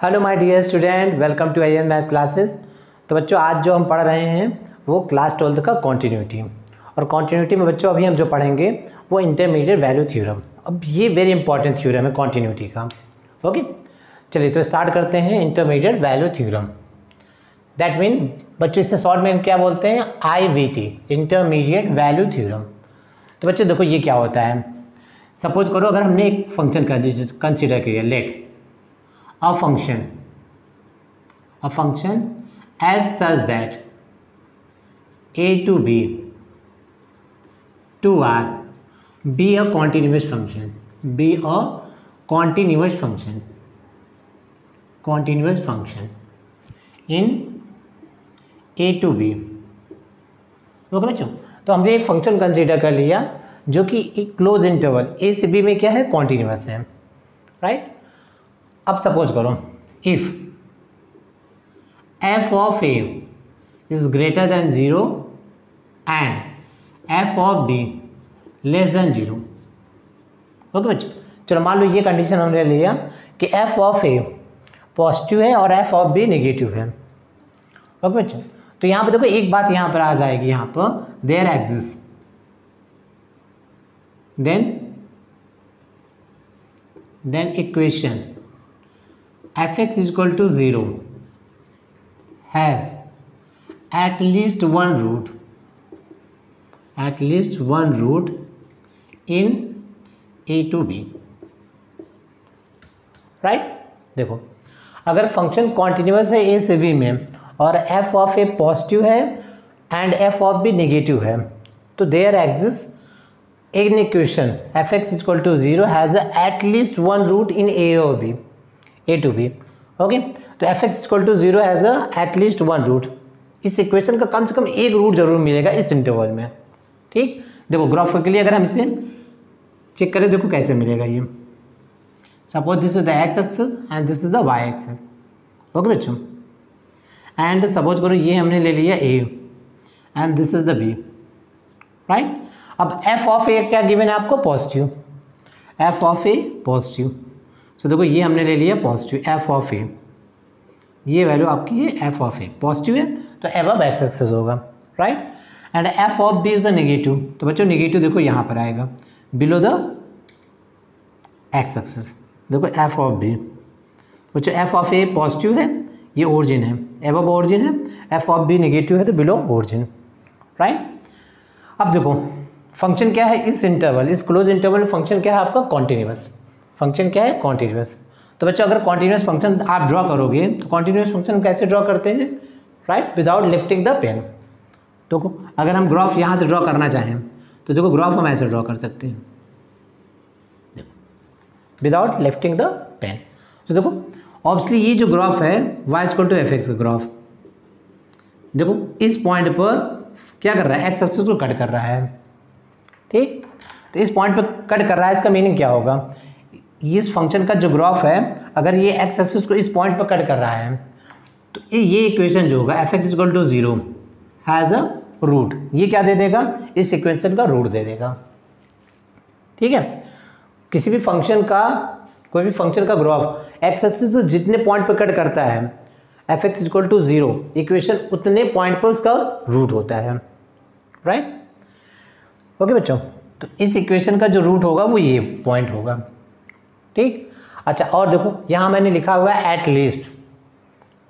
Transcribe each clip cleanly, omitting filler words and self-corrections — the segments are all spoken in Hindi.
Hello my dear student, welcome to IN maths classes. तो बच्चों आज जो हम पढ़ रहे हैं वो क्लास 12 का कॉन्टिन्यूटी, और कॉन्टिन्यूटी में बच्चों अभी हम जो पढ़ेंगे वो इंटरमीडिएट वैल्यू थ्योरम। अब ये वेरी इंपॉर्टेंट थ्योरम है कॉन्टिन्यूटी का। ओके, चलिए तो स्टार्ट करते हैं intermediate value theorem. That mean बच्चों इसे शॉर्ट में क्या बोलते हैं, IVT, इंटरमीडिएट वैल्यू थ्योरम। तो बच्चों देखो ये क्या होता है। सपोज करो अगर हमने एक फंक्शन कंसिडर किया, late a function f such that a to b to r be a continuous function in a to b। Okay बच्चों, तो हमने एक फंक्शन कंसीडर कर लिया जो कि एक क्लोज इंटरवल a से b में क्या है, कॉन्टिन्यूस है, राइट। अब सपोज करो if f of a is greater than 0 and f of b less than 0। Okay बच्चों, चलो मान लो ये कंडीशन हमने लिया कि f ऑफ a पॉजिटिव है और f ऑफ b नेगेटिव है। ओके बच्चों, तो यहाँ पर देखो एक बात यहाँ पर आ जाएगी, यहाँ पर there exist then equation fx is equal to 0 has at least one root in a to b, right. देखो अगर फंक्शन कॉन्टिन्यूस है a से b में और f ऑफ a पॉजिटिव है and f of b negative है, तो there exist an equation fx is equal to 0 has at least one root in a or b, a to b। Okay, तो fx equal to 0 has at least one root. इस इक्वेशन का कम से कम एक रूट जरूर मिलेगा इस इंटरवल में, ठीक। देखो ग्राफ के लिए अगर हम इसे चेक करें, देखो कैसे मिलेगा ये। Suppose this is the x axis and this is the y axis. Okay बच्चों, एंड सपोज करो ये हमने ले लिया a and this is the b, right. अब f ऑफ a क्या गिवन है आपको, positive, f of a positive. तो देखो ये हमने ले लिया पॉजिटिव f ऑफ a, ये वैल्यू आपकी है f ऑफ a पॉजिटिव है तो एबव एक्स एक्सिस होगा, right. And f of b is the negative, तो बच्चों नेगेटिव देखो यहाँ पर आएगा बिलो द एक्स एक्सिस। देखो f ऑफ b, बच्चों f ऑफ a पॉजिटिव है, ये ओरिजिन है, एबव ओरिजिन है, f ऑफ b नेगेटिव है तो बिलो ओरिजिन, राइट। अब देखो फंक्शन क्या है इस इंटरवल, इस क्लोज इंटरवल में फंक्शन क्या है आपका, कॉन्टिन्यूस। फंक्शन क्या है, कॉन्टिन्यूस। तो बच्चों अगर कॉन्टिन्यूस फंक्शन आप ड्रॉ करोगे तो कॉन्टिन्यूस फंक्शन कैसे ड्रॉ करते हैं, right, without lifting the pen. देखो अगर हम ग्राफ यहाँ से ड्रॉ करना चाहें तो देखो ग्राफ हम ऐसे ड्रॉ कर सकते हैं, विदाउट लिफ्टिंग द पेन। तो देखो ऑब्वियसली ये जो ग्राफ है y equal to f x का ग्राफ, देखो इस पॉइंट पर क्या कर रहा है, एक्स एक्सिस को कट कर रहा है, ठीक। तो इस पॉइंट पर कट कर रहा है, इसका मीनिंग क्या होगा, इस फंक्शन का जो ग्राफ है अगर ये एक्स एक्सिस को इस पॉइंट पर कट कर रहा है तो ये इक्वेशन जो होगा fx equal to 0 has a root, ये क्या दे देगा, इस इक्वेशन का रूट दे देगा, ठीक है। किसी भी फंक्शन का, कोई भी फंक्शन का ग्राफ एक्स एक्सिस से जितने पॉइंट पर कट करता है fx इक्वल टू 0, इक्वेशन उतने पॉइंट पर उसका रूट होता है, राइट। ओके बच्चों, तो इस इक्वेशन का जो रूट होगा वो ये पॉइंट होगा, ठीक। अच्छा और देखो यहाँ मैंने लिखा हुआ है एट लीस्ट,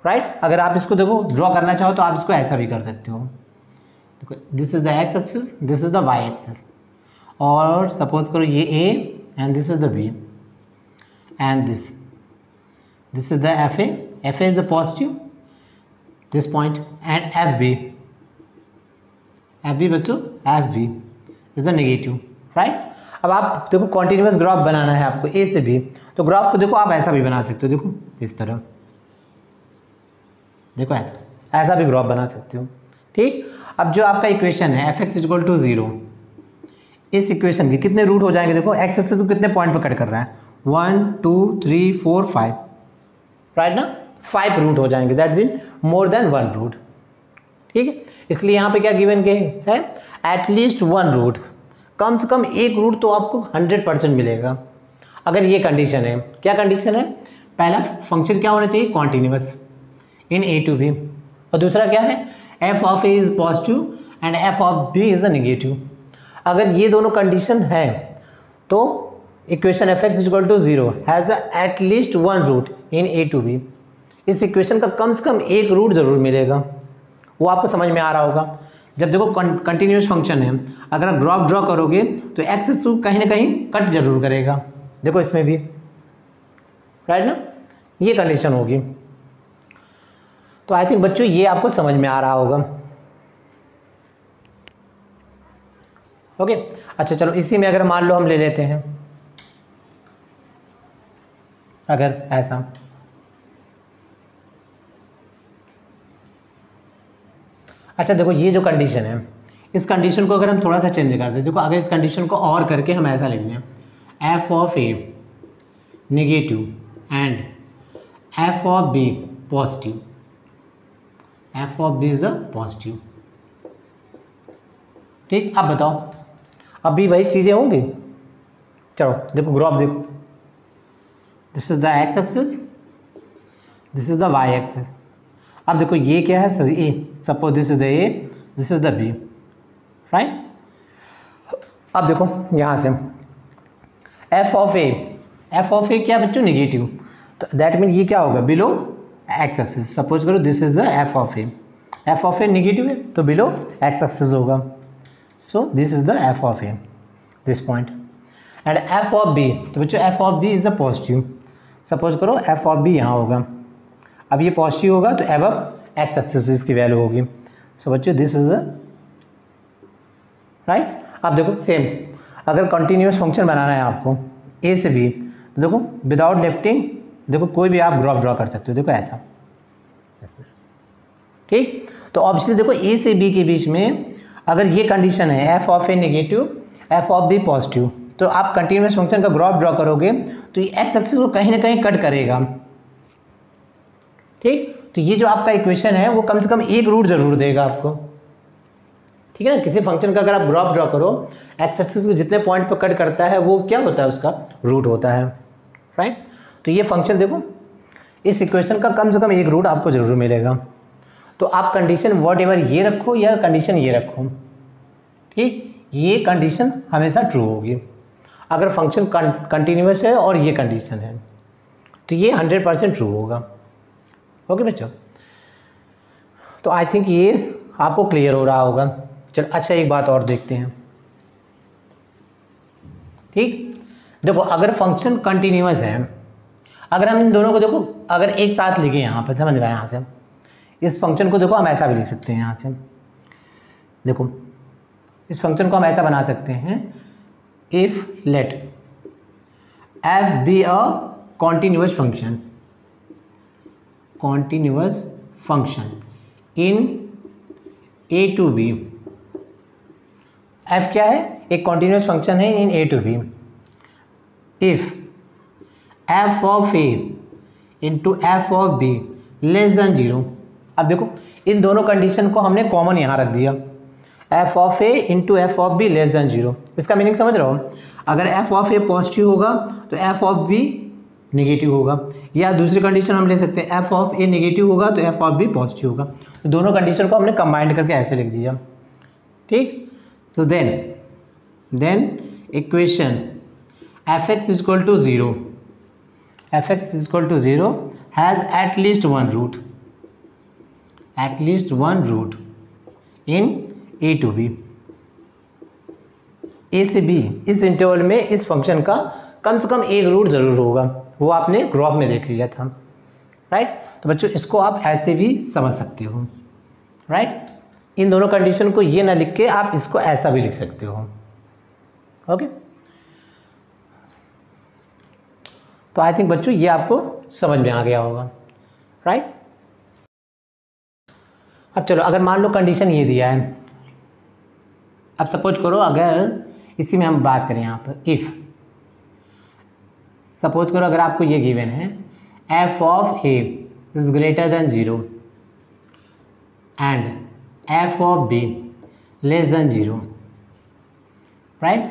राइट। अगर आप इसको देखो ड्रॉ करना चाहो तो आप इसको ऐसा भी कर सकते हो। देखो this is the x axis, this is the y axis, और सपोज करो ये a and this is the b and this is the f a is the positive, this point, and f b बच्चों f b is the negative, right. अब आप देखो कॉन्टिन्यूस ग्राफ बनाना है आपको ए से बी, तो ग्राफ को देखो आप ऐसा भी बना सकते हो, देखो इस तरह, देखो ऐसा भी ग्राफ बना सकते हो, ठीक। अब जो आपका इक्वेशन है fx इक्वल टू 0, इस इक्वेशन के कितने रूट हो जाएंगे, देखो एक्स एक्सिस को कितने पॉइंट पर कट कर रहा है, 1 2 3 4 5, राइट ना, 5 रूट हो जाएंगे, that mean more than one root, ठीक है। इसलिए यहाँ पे क्या गिवन के है, एट लीस्ट वन रूट, कम से कम एक रूट तो आपको 100% मिलेगा। अगर ये कंडीशन है, क्या कंडीशन है, पहला फंक्शन क्या होना चाहिए, continuous in A to B, और दूसरा क्या है, f of a is positive and F of b is the negative. अगर ये दोनों कंडीशन है तो equation F x equal to 0 has at least one root in A to b. इस इक्वेशन का कम से कम एक रूट जरूर मिलेगा, वो आपको समझ में आ रहा होगा। जब देखो कंटिन्यूस फंक्शन है, अगर आप ग्राफ ड्रॉ करोगे तो एक्स तो कहीं ना कहीं कट जरूर करेगा, देखो इसमें भी, राइट ना, ये कंडीशन होगी। तो आई थिंक बच्चों ये आपको समझ में आ रहा होगा। ओके, अच्छा चलो इसी में अगर मान लो हम ले लेते हैं, अगर ऐसा, अच्छा देखो ये जो कंडीशन है, इस कंडीशन को अगर हम थोड़ा सा चेंज कर दें, देखो अगर इस कंडीशन को और करके हम ऐसा लिख दें, f of a negative and F of b positive, f of b is a positive, ठीक। अब बताओ, अब भी वही चीज़ें होंगी। चलो देखो ग्राफ देखो, this is the x axis, this is the y axis. अब देखो ये क्या है, sorry a, suppose this is the a, this is the b, right. अब देखो यहाँ से एफ ऑफ ए क्या बच्चों, नेगेटिव, तो दैट मीन ये क्या होगा, बिलो एक्स एक्सिस। सपोज करो this is the f of a negative है तो बिलो एक्स एक्सिस होगा, so this is the f of a, this point. And F of b, तो बच्चों f of b is the positive. Suppose करो एफ ऑफ बी यहाँ होगा, अब ये पॉजिटिव होगा तो एब एक्स एक्सिस इसकी वैल्यू होगी, सो बच्चों दिस इज द राइट। अब देखो सेम, अगर कंटिन्यूस फंक्शन बनाना है आपको ए से बी, तो देखो विदाउट लिफ्टिंग, देखो कोई भी आप ग्राफ ड्रॉ कर सकते हो, देखो ऐसा, ठीक। तो ऑब्वियसली देखो ए से बी के बीच में अगर ये कंडीशन है f of a negative f of b positive, तो आप कंटिन्यूस फंक्शन का ग्राफ ड्रॉ करोगे तो ये एक्स एक्सिस को कहीं ना कहीं कट करेगा, ठीक। तो ये जो आपका इक्वेशन है वो कम से कम एक रूट जरूर देगा आपको, ठीक है ना। किसी फंक्शन का अगर आप ग्राफ ड्रॉ करो, एक्स एक्सिस को जितने पॉइंट पर कट करता है वो क्या होता है, उसका रूट होता है, राइट। तो ये फंक्शन देखो, इस इक्वेशन का कम से कम एक रूट आपको जरूर मिलेगा। तो आप कंडीशन वॉट एवर ये रखो या कंडीशन ये रखो, ठीक, ये कंडीशन हमेशा ट्रू होगी। अगर फंक्शन कंटिन्यूस है और ये कंडीशन है तो ये 100% ट्रू होगा। ओके बच्चों, तो आई थिंक ये आपको क्लियर हो रहा होगा। चलो अच्छा एक बात और देखते हैं, ठीक। देखो अगर फंक्शन कंटिन्यूस है, अगर हम इन दोनों को देखो अगर एक साथ लिखे यहाँ पर, समझ रहे हैं, यहाँ से इस फंक्शन को देखो हम ऐसा भी लिख सकते हैं, यहाँ से देखो इस फंक्शन को हम ऐसा बना सकते हैं, if let F B a continuous function in A to B. F क्या है, एक कॉन्टिन्यूस फंक्शन है in A to B. If F of A into F of B less than 0। अब देखो इन दोनों कंडीशन को हमने कॉमन यहाँ रख दिया, F of A into F of B less than 0। इसका मीनिंग समझ रहे हो, अगर एफ ऑफ ए पॉजिटिव होगा तो एफ ऑफ बी नेगेटिव होगा, या दूसरी कंडीशन हम ले सकते हैं एफ ऑफ ए नेगेटिव होगा तो एफ ऑफ बी पॉजिटिव होगा। तो दोनों कंडीशन को हमने कंबाइंड करके ऐसे लिख दिया, ठीक। तो then equation F x is equal to 0, F x is equal to 0 has at least one root in A to B. ए से बी इस इंटरवल में इस फंक्शन का कम से कम एक रूट जरूर होगा, वो आपने ग्राफ में देख लिया था, राइट। तो बच्चों इसको आप ऐसे भी समझ सकते हो, राइट। इन दोनों कंडीशन को ये ना लिख के आप इसको ऐसा भी लिख सकते हो, ओके। तो आई थिंक बच्चों ये आपको समझ में आ गया होगा, राइट। अब चलो अगर मान लो कंडीशन ये दिया है, अब सपोज करो अगर इसी में हम बात करें यहाँ पर, इफ़ सपोज करो अगर आपको ये गिवन है f of a is greater than 0 and F of B less than 0, right.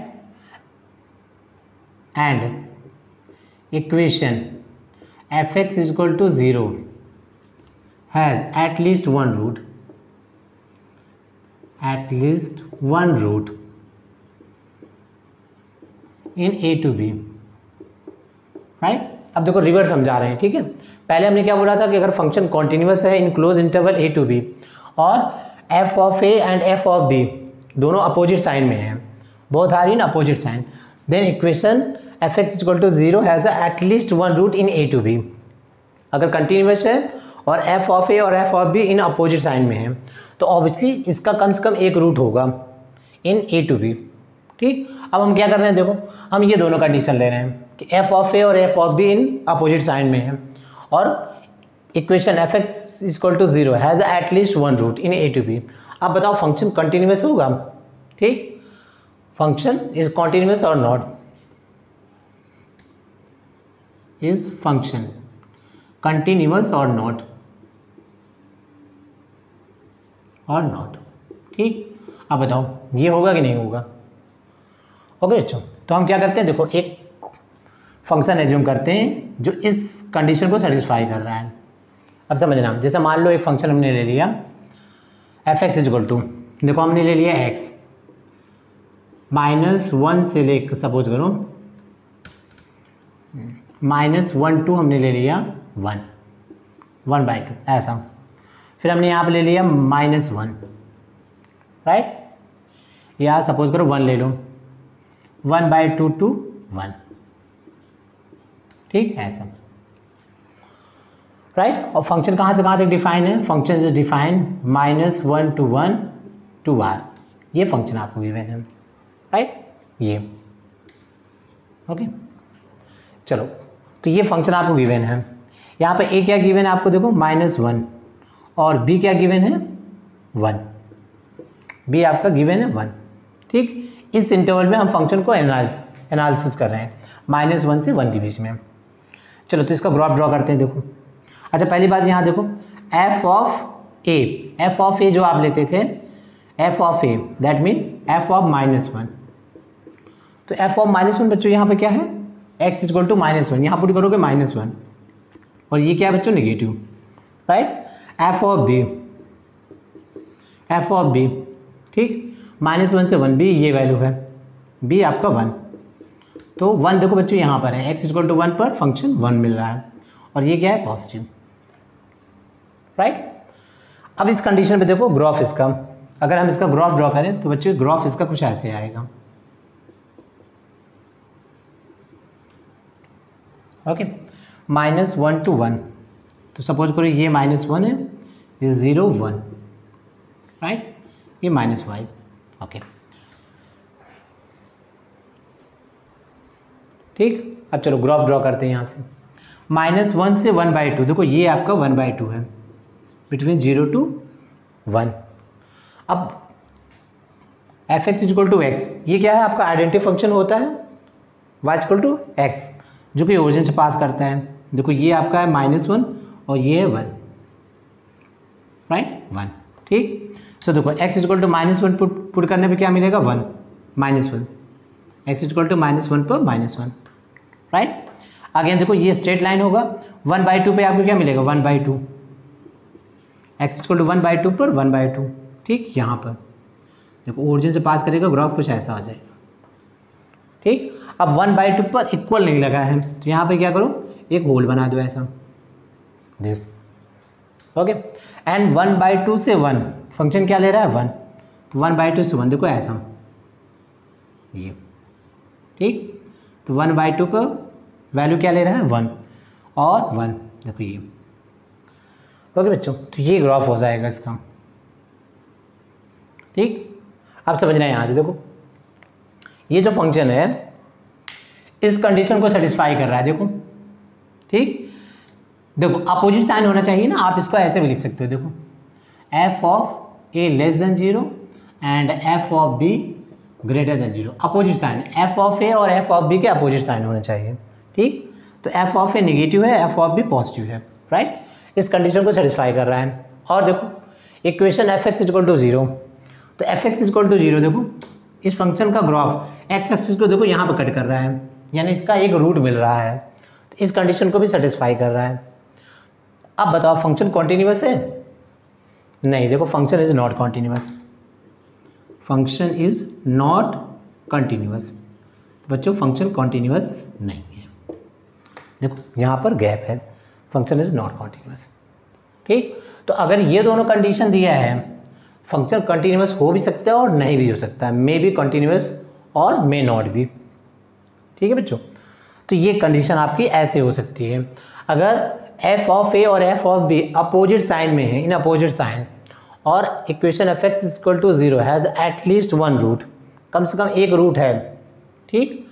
And equation F x is equal to 0 has at least one root, at least one root in A to b, right. अब देखो रिवर्स समझा रहे हैं, ठीक है। पहले हमने क्या बोला था कि अगर फंक्शन कॉन्टिन्यूअस है in close interval A to B और F of A and F of B दोनों अपोजिट साइन में हैं, both are in opposite sign, then equation F x equal to 0 has at least one root in A to B. अगर कंटिन्यूअस है और एफ ऑफ ए और F of B in opposite sign में है तो ऑब्वियसली इसका कम से कम एक रूट होगा इन ए टू बी, ठीक। अब हम क्या कर रहे हैं, देखो हम ये दोनों कंडीशन ले रहे हैं कि एफ ऑफ ए और F of B in opposite sign में है और equation F x equal to 0 has at least one root in A to b. अब बताओ फंक्शन कंटिन्यूअस होगा, ठीक, फंक्शन इज कंटिन्यूअस और नॉट, इज फंक्शन कंटिन्यूअस और नॉट, और नॉट, ठीक। अब बताओ ये होगा कि नहीं होगा। ओके बच्चों, तो हम क्या करते हैं, देखो एक फंक्शन एज्यूम करते हैं जो इस कंडीशन को सेटिस्फाई कर रहा है। अब समझना, जैसे मान लो एक फंक्शन हमने ले लिया एफ एक्स इक्वल टू, देखो हमने ले लिया एक्स -1 से लेकर सपोज करो -1 to हमने ले लिया 1/2 ऐसा, फिर हमने यहाँ पे ले लिया -1, राइट, या सपोज करो 1 ले लो 1/2 to 1, ठीक ऐसा, राइट। और फंक्शन कहाँ से कहाँ तक डिफाइन है, function is define -1 to 1 to r, ये फंक्शन आपको गिवन है, राइट, ये ओके। चलो तो ये फंक्शन आपको गिवन है, यहाँ पे ए क्या गिवन है आपको, देखो -1 और बी क्या गिवन है 1, बी आपका गिवन है 1, ठीक। इस इंटरवल में हम फंक्शन को एनालिसिस कर रहे हैं -1 से 1 के बीच में। चलो तो इसका ग्राफ ड्रॉ करते हैं, देखो। अच्छा पहली बात यहाँ देखो एफ ऑफ ए जो आप लेते थे F of A that mean F of -1, तो एफ ऑफ -1 बच्चों यहाँ पे क्या है x इक्वल टू -1, यहाँ पुट करोगे -1 और ये क्या है बच्चों negative, right. F of B ठीक -1 से 1 बी ये वैल्यू है, बी आपका 1, तो 1 देखो बच्चों यहाँ पर है x इक्वल टू 1 पर फंक्शन 1 मिल रहा है और ये क्या है पॉजिटिव, राइट। अब इस कंडीशन पे देखो ग्राफ इसका, अगर हम इसका ग्राफ ड्रॉ करें तो बच्चों ग्राफ इसका कुछ ऐसे आएगा, ओके। -1 to 1, तो सपोज करो ये -1 है, ये 0 1, राइट, ये -5, ओके, ठीक। अब चलो ग्राफ ड्रॉ करते हैं यहाँ से -1 से 1/2, देखो ये आपका 1/2 है बिटवीन 0 to 1। अब f x equal to x, ये क्या है आपका आइडेंटिटी फंक्शन होता है y इक्वल टू एक्स जो कि ओरिजिन से पास करता है, देखो ये आपका है -1 और ये है 1, राइट 1, ठीक। सो देखो x इक्वल टू -1 पुट करने पे क्या मिलेगा 1 -1, x इक्वल टू -1 पर -1, राइट। अगेन देखो ये स्ट्रेट लाइन होगा 1/2 पे आपको क्या मिलेगा 1/2, x इक्वल टू 1/2 पर 1/2, ठीक। यहाँ पर देखो ओरिजिन से पास करेगा ग्राफ कुछ ऐसा आ जाएगा, ठीक। अब 1/2 पर इक्वल नहीं लगा है तो यहाँ पे क्या करो एक होल बना दो ऐसा दिस, ओके। एंड 1/2 से 1 फंक्शन क्या ले रहा है 1, तो 1/2 से 1 देखो ऐसा ये, ठीक। तो 1/2 पर वैल्यू क्या ले रहा है 1 और 1, देखो ये, ओके बच्चों। तो ये ग्राफ हो जाएगा इसका, ठीक। अब समझना है यहाँ से, देखो ये जो फंक्शन है इस कंडीशन को सेटिस्फाई कर रहा है, देखो, ठीक। देखो अपोजिट साइन होना चाहिए ना, आप इसको ऐसे भी लिख सकते हो, देखो f of a less than 0 and F of b greater than 0, opposite sign, f of ए और एफ ऑफ बी के अपोजिट साइन होने चाहिए, ठीक। तो एफ ऑफ ए नेगेटिव है, एफ ऑफ बी पॉजिटिव है, राइट। इस कंडीशन को सेटिस्फाई कर रहा है। और देखो equation F x equal to 0, तो एफ एक्स इक्वल टू 0 देखो इस फंक्शन का ग्राफ एक्स एक्सिस को देखो यहाँ पर कट कर रहा है, यानी इसका एक रूट मिल रहा है, इस कंडीशन को भी सेटिस्फाई कर रहा है। अब बताओ फंक्शन कॉन्टिन्यूअस है? नहीं, देखो function is not continuous, function is not continuous. बच्चों फंक्शन कॉन्टिन्यूअस नहीं है, देखो यहाँ पर गैप है, फंक्शन इज नॉट कॉन्टिन्यूअस। ठीक, तो अगर ये दोनों कंडीशन दिया है, फंक्शन कंटिन्यूअस हो भी सकता है और नहीं भी हो सकता है, मे बी कंटिन्यूअस और मे नॉट भी। ठीक है बच्चों, तो ये कंडीशन आपकी ऐसे हो सकती है। अगर एफ ऑफ ए और F of b opposite sign में है, इन अपोजिट साइन, और equation F x equal to 0 has at least one root, कम से कम एक रूट है, ठीक,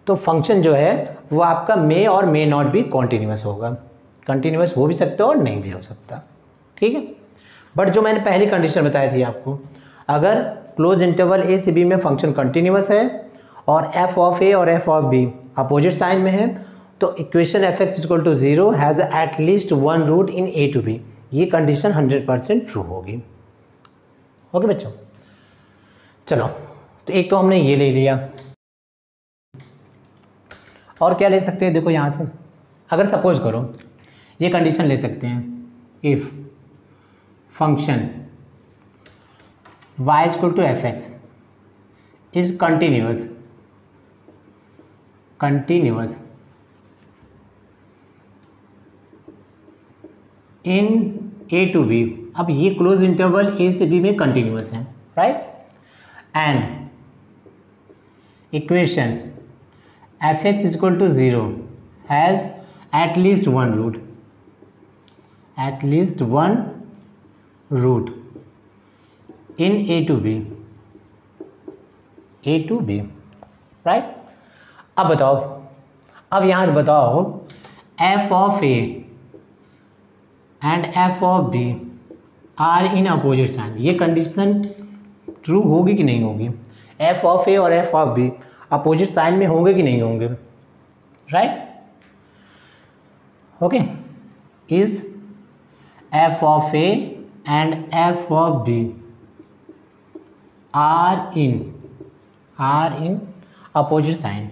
तो फंक्शन जो है वो आपका मे और मे नॉट भी कॉन्टिन्यूअस होगा। कंटिन्यूअस हो भी सकता है और नहीं भी हो सकता। ठीक है, बट जो मैंने पहली कंडीशन बताई थी आपको, अगर क्लोज इंटरवल ए से बी में फंक्शन कंटिन्यूअस है और एफ ऑफ ए और F of b opposite sign में है, तो equation F x equal to 0 has at least one root in A to b, ये कंडीशन 100% ट्रू होगी। ओके बच्चों, चलो तो एक तो हमने ये ले लिया, और क्या ले सकते हैं? देखो यहाँ से अगर सपोज करो ये कंडीशन ले सकते हैं, if function y equal to f x is continuous in A to b, अब ये क्लोज इंटरवल ए से बी में कंटिन्यूअस है, right, and equation F x equal to 0 has at least one root in A to b, right. अब बताओ, अब यहाँ से बताओ f of A and F of b are in opposite sign, ये कंडीशन ट्रू होगी कि नहीं होगी? एफ ऑफ ए और F of b opposite sign में होंगे कि नहीं होंगे, right. Okay, is f of A and F of b are in opposite sign.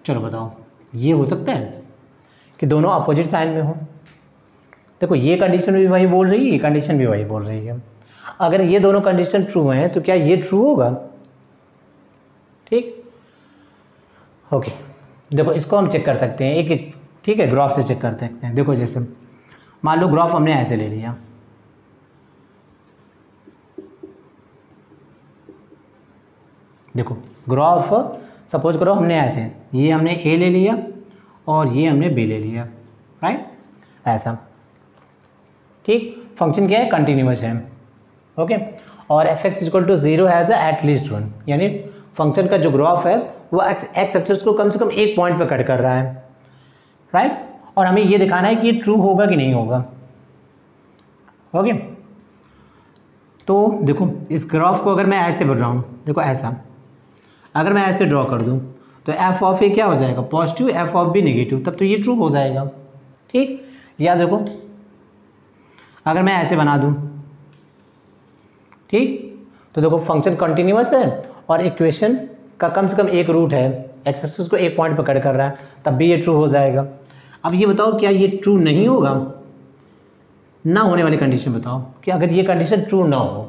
चलो बताओ, ये हो सकता है कि दोनों अपोजिट साइन में हो? देखो ये कंडीशन भी वही बोल रही है, ये कंडीशन भी वही बोल रही है। अगर ये दोनों कंडीशन ट्रू हैं तो क्या ये ट्रू होगा? ठीक, ओके, देखो इसको हम चेक कर सकते हैं एक एक, ठीक है, ग्राफ से चेक कर सकते हैं। देखो जैसे मान लो ग्राफ हमने ऐसे ले लिया, देखो ग्राफ सपोज करो हमने ऐसे, ये हमने ए ले लिया और ये हमने बी ले लिया, राइट, ऐसा, ठीक। फंक्शन क्या है? कंटिन्यूअस है, ओके, और f x equal to 0 has at least one, यानी फंक्शन का जो ग्राफ है वो एक्स एक्सिस को कम से कम एक पॉइंट पे कट कर रहा है, राइट, और हमें ये दिखाना है कि ये ट्रू होगा कि नहीं होगा। ओके, तो देखो इस ग्राफ को अगर मैं ऐसे बढ़ रहा हूँ, देखो ऐसा, अगर मैं ऐसे ड्रॉ कर दूँ तो एफ ऑफ ए क्या हो जाएगा? Positive, f of b negative, तब तो ये ट्रू हो जाएगा, ठीक। या देखो अगर मैं ऐसे बना दूँ, ठीक, तो देखो फंक्शन कंटिन्यूअस है और इक्वेशन का कम से कम एक रूट है, एक्स एक्सिस को एक पॉइंट पर कट कर रहा है, तब भी ये ट्रू हो जाएगा। अब ये बताओ क्या ये ट्रू नहीं होगा? ना होने वाली कंडीशन बताओ कि अगर ये कंडीशन ट्रू ना हो,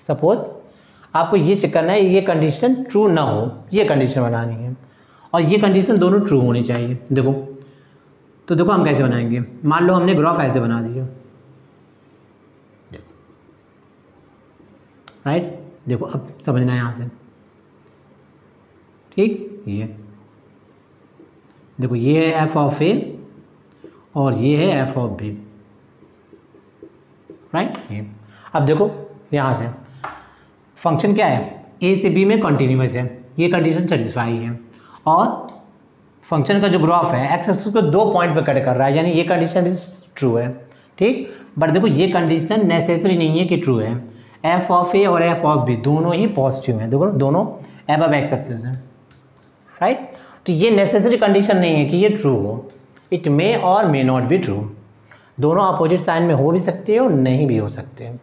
सपोज आपको ये चेक करना है ये कंडीशन ट्रू ना हो, ये कंडीशन बनानी है और ये कंडीशन दोनों ट्रू होनी चाहिए। देखो तो देखो हम कैसे बनाएंगे, मान लो हमने ग्राफ ऐसे बना दिया, राइट, देखो अब समझना है यहाँ से, ठीक, ये देखो ये है एफ ऑफ ए और ये है एफ ऑफ बी, राइट। ये अब देखो यहाँ से फंक्शन क्या है? ए से बी में कंटिन्यूअस है, ये कंडीशन सेटिस्फाई है, और फंक्शन का जो ग्राफ है एक्स एक्सिस को दो पॉइंट पे कट कर रहा है, यानी ये कंडीशन भी ट्रू है, ठीक। बट देखो ये कंडीशन नेसेसरी नहीं है कि ट्रू है, एफ ऑफ ए और एफ ऑफ बी दोनों ही पॉजिटिव हैं, देखो दोनों अबव एक्स एक्सिस हैं, राइट। तो ये नेसेसरी कंडीशन नहीं है कि ये ट्रू हो, इट मे और मे नॉट बी ट्रू, दोनों अपोजिट साइन में हो भी सकते हैं और नहीं भी हो सकते हैं,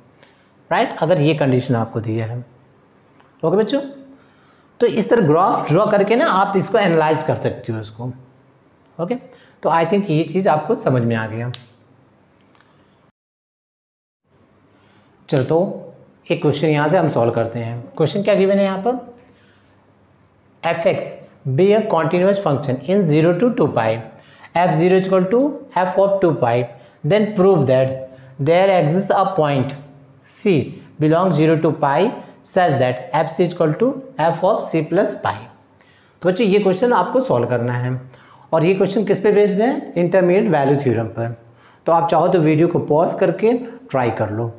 राइट, अगर ये कंडीशन आपको दिया है। ओके बच्चों, तो इस तरह ग्राफ ड्रॉ करके ना आप इसको एनालाइज कर सकते हो इसको। ओके, तो आई थिंक ये चीज़ आपको समझ में आ गया। चलो तो एक क्वेश्चन यहाँ से हम सॉल्व करते हैं। क्वेश्चन क्या गिवन है यहाँ पर, f(x) be a continuous function in 0 to 2 pi, f(0) equal to f of 2 pi, then prove that there exists a point c belongs 0 to pi such that f(c) equal to f of c plus pi। तो बच्चों ये क्वेश्चन आपको सॉल्व करना है और ये क्वेश्चन किस पे बेस्ड है, इंटरमीडिएट वैल्यू थ्योरम पर। तो आप चाहो तो वीडियो को पॉज करके ट्राई कर लो।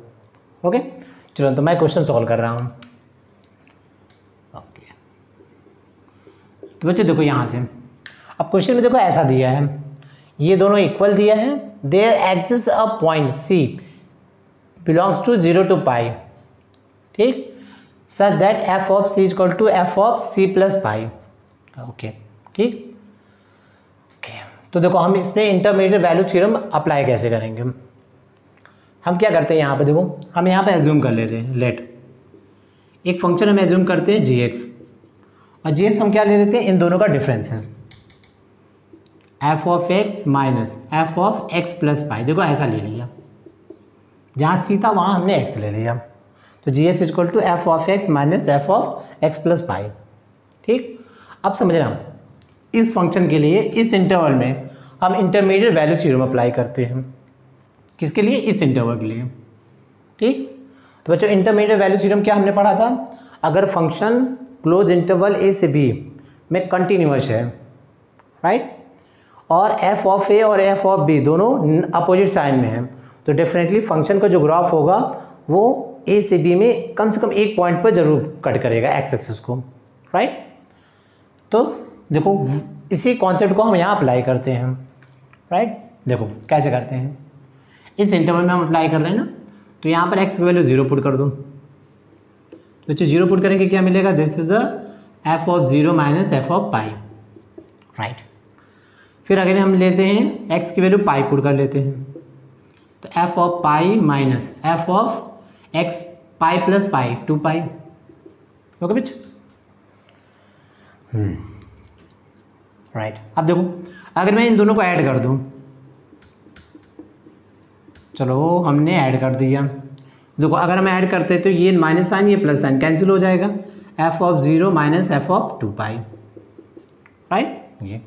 ओके, चलो तो मैं क्वेश्चन सॉल्व कर रहा हूँ। ओके, तो बच्चों देखो यहाँ से अब क्वेश्चन में देखो ऐसा दिया है, ये दोनों इक्वल दिया है, there exist a point c belongs to 0 to pi, ठीक, such that f of c equal to F of c plus pi. Okay, ठीक, ओके, तो देखो हम इसमें इंटरमीडिएट वैल्यू थ्योरम अप्लाई कैसे करेंगे। हम क्या करते हैं यहाँ पे, देखो हम यहाँ पे एज्यूम कर लेते हैं, लेट एक फंक्शन हम एज्यूम करते हैं gx, और gx हम क्या ले लेते हैं, इन दोनों का डिफरेंस है f of x minus f of x plus पाई। देखो ऐसा ले लिया, जहाँ सी था वहाँ हमने एक्स ले लिया, तो gx equal to F of x minus f of x plus pi. ठीक, अब समझना इस फंक्शन के लिए इस इंटरवल में हम इंटरमीडिएट वैल्यू थ्योरम अप्लाई करते हैं। किसके लिए, इस इंटरवल के लिए। ठीक, तो बच्चों इंटरमीडिएट वैल्यू थ्योरम क्या हमने पढ़ा था, अगर फंक्शन क्लोज इंटरवल ए से बी में कंटिन्यूअस है, राइट, और एफ ऑफ ए और एफ ऑफ बी दोनों अपोजिट साइन में है, तो डेफिनेटली फंक्शन का जो ग्राफ होगा वो ए से बी में कम से कम एक पॉइंट पर जरूर कट करेगा एक्स एक्सिस को, राइट। तो देखो इसी कॉन्सेप्ट को हम यहाँ अप्लाई करते हैं, राइट। देखो कैसे करते हैं, इस इंटरवल में हम अप्लाई कर रहे हैं ना, तो यहाँ पर एक्स की वैल्यू 0 पुट कर दो, तो 0 पुट करेंगे क्या मिलेगा, this is the f of 0 minus f of pi, right. फिर अगर हम लेते हैं एक्स की वैल्यू पाई पुट कर लेते हैं, तो f of pi minus f of x pi plus pi 2 pi. Okay बिच, राइट। अब देखो अगर मैं इन दोनों को ऐड कर दूं, चलो हमने ऐड कर दिया, देखो अगर हम ऐड करते तो ये माइनस साइन ये प्लस साइन कैंसिल हो जाएगा, f of 0 minus f of 2 pi, right. ये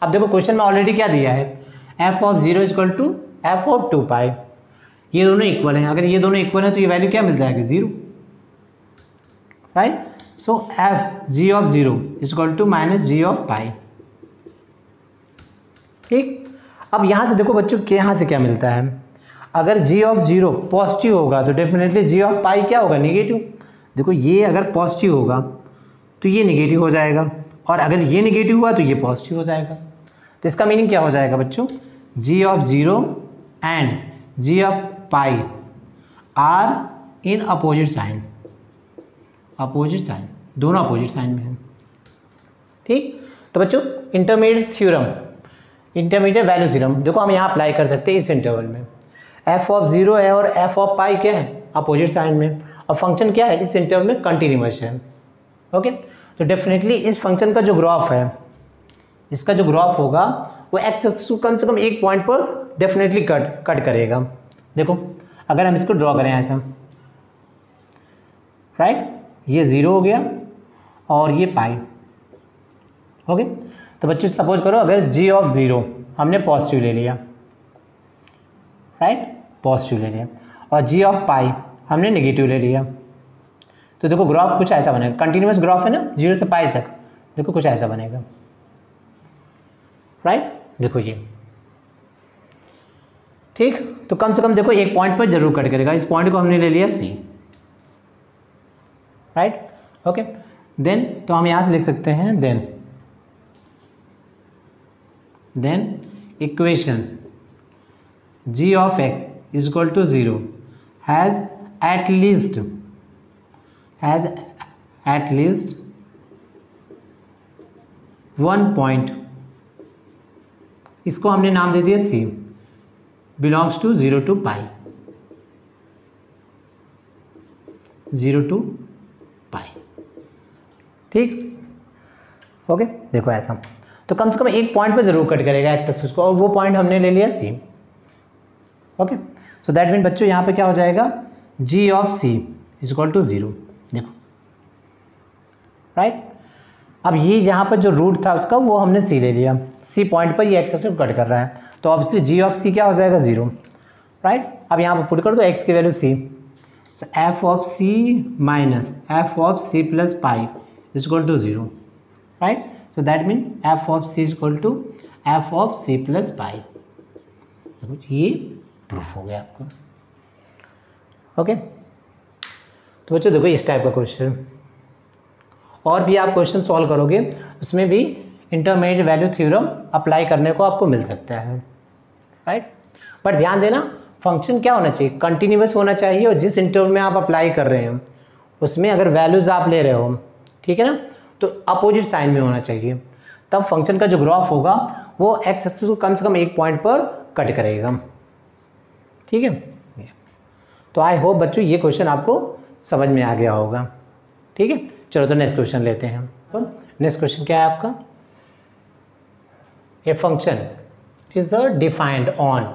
अब देखो क्वेश्चन में ऑलरेडी क्या दिया है, f of 0 equal to F of 2 pi, ये दोनों इक्वल हैं, अगर ये दोनों इक्वल हैं तो ये वैल्यू क्या मिल जाएगी, 0, right. So f g of 0 equal to minus g of pi. ठीक, अब यहाँ से देखो बच्चों के यहाँ से क्या मिलता है, अगर g ऑफ 0 पॉजिटिव होगा तो डेफिनेटली g ऑफ पाई क्या होगा, नेगेटिव। देखो ये अगर पॉजिटिव होगा तो ये नेगेटिव हो जाएगा, और अगर ये नेगेटिव हुआ तो ये पॉजिटिव हो जाएगा। तो इसका मीनिंग क्या हो जाएगा बच्चों, g of 0 and g of pi are in opposite sign, opposite sign, दोनों अपोजिट साइन में है। ठीक, तो बच्चों intermediate theorem, intermediate value theorem देखो हम यहाँ अप्लाई कर सकते हैं इस इंटरवल में। एफ ऑफ 0 है और एफ ऑफ पाई क्या है, अपोजिट साइन में, और फंक्शन क्या है इस इंटरवल में, कंटिन्यूअस है। ओके, तो डेफिनेटली इस फंक्शन का जो ग्राफ है, इसका जो ग्राफ होगा वो एक्स एक्सिस को कम से कम एक पॉइंट पर डेफिनेटली कट करेगा। देखो अगर हम इसको ड्रॉ करें ऐसा, राइट, ये 0 हो गया और ये पाई। ओके, तो बच्चों सपोज करो अगर g ऑफ 0 हमने पॉजिटिव ले लिया, राइट, पॉजिटिव ले लिया, और g ऑफ पाई हमने नेगेटिव ले लिया, तो देखो ग्राफ कुछ ऐसा बनेगा, कंटिन्यूअस ग्राफ है ना 0 से पाई तक, देखो कुछ ऐसा बनेगा, राइट। देखो ये, ठीक, तो कम से कम देखो एक पॉइंट पर जरूर कट करेगा, इस पॉइंट को हमने ले लिया C, राइट। ओके, देन तो हम यहाँ से लिख सकते हैं then equation g of x is equal to 0 has at least one point, इसको हमने नाम दे दिया c, belongs to 0 to pi, 0 to pi। ठीक, ओके, देखो ऐसा, तो कम से कम एक पॉइंट पे ज़रूर कट करेगा एक्स एक्सिस को, और वो पॉइंट हमने ले लिया c. Okay, so that mean बच्चों यहाँ पे क्या हो जाएगा, g of c is equal to 0। देखो राइट, अब ये यहाँ पर जो रूट था उसका वो हमने सी ले लिया, सी पॉइंट पर ये एक्स एक्सिस कट कर रहा है, तो ऑब्वियसली जी ऑफ सी क्या हो जाएगा 0। राइट, अब यहाँ पर पुट कर दो एक्स की value c, so f of c minus f of c plus pi is equal to 0। Right, so that mean f of c is equal to f of c plus पाई। ये प्रूफ हो गया आपको। ओके, तो बच्चों देखो इस टाइप का क्वेश्चन, और भी आप क्वेश्चन सॉल्व करोगे उसमें भी इंटरमीडिएट वैल्यू थ्योरम अप्लाई करने को आपको मिल सकता है। राइट, बट ध्यान देना फंक्शन क्या होना चाहिए, कंटिन्यूअस होना चाहिए, और जिस इंटरवल में आप अप्लाई कर रहे हैं उसमें अगर वैल्यूज़ आप ले रहे हो, ठीक है ना, तो अपोजिट साइन में होना चाहिए, तब फंक्शन का जो ग्राफ होगा वो एक्स एक्सिस को कम से कम एक पॉइंट पर कट करेगा। ठीक है, तो आई होप बच्चों ये क्वेश्चन आपको समझ में आ गया होगा। ठीक है, चलो तो नेक्स्ट क्वेश्चन लेते हैं। तो नेक्स्ट क्वेश्चन क्या है आपका, a function is defined on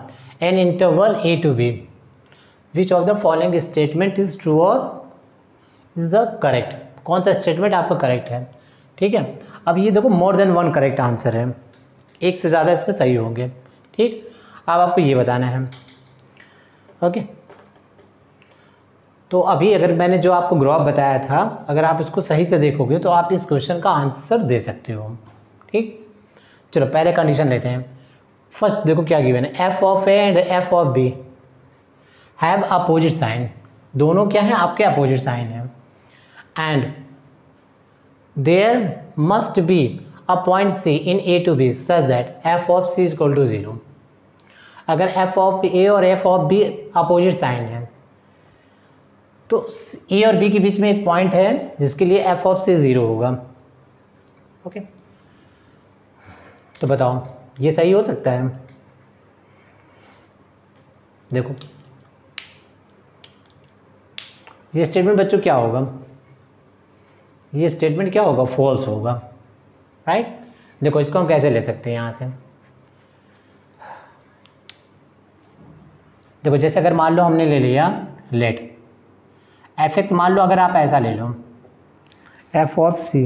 an interval A to b, which of the following statement is true और इज द करेक्ट। कौन सा स्टेटमेंट आपका करेक्ट है। ठीक है, अब ये देखो मोर देन वन करेक्ट आंसर है, एक से ज़्यादा इसमें सही होंगे। ठीक, अब आपको ये बताना है। ओके, तो अभी अगर मैंने जो आपको ग्राफ बताया था, अगर आप इसको सही से देखोगे तो आप इस क्वेश्चन का आंसर दे सकते हो। ठीक, चलो पहले कंडीशन लेते हैं। फर्स्ट देखो क्या गिवन है, f of A and F of b have opposite sign, दोनों क्या है आपके अपोजिट साइन है, and there must be a point C in A to B such that f of C is equal to 0। अगर f of A और f of B opposite sign है तो A और B के बीच में एक पॉइंट है जिसके लिए f of C 0 होगा। ओके, तो बताओ ये सही हो सकता है। देखो ये स्टेटमेंट बच्चों क्या होगा, ये स्टेटमेंट क्या होगा, फॉल्स होगा। राइट, देखो इसको हम कैसे ले सकते हैं यहाँ से, देखो जैसे अगर मान लो हमने ले लिया लेट एफ एक्स, मान लो अगर आप ऐसा ले लो एफ ऑफ सी,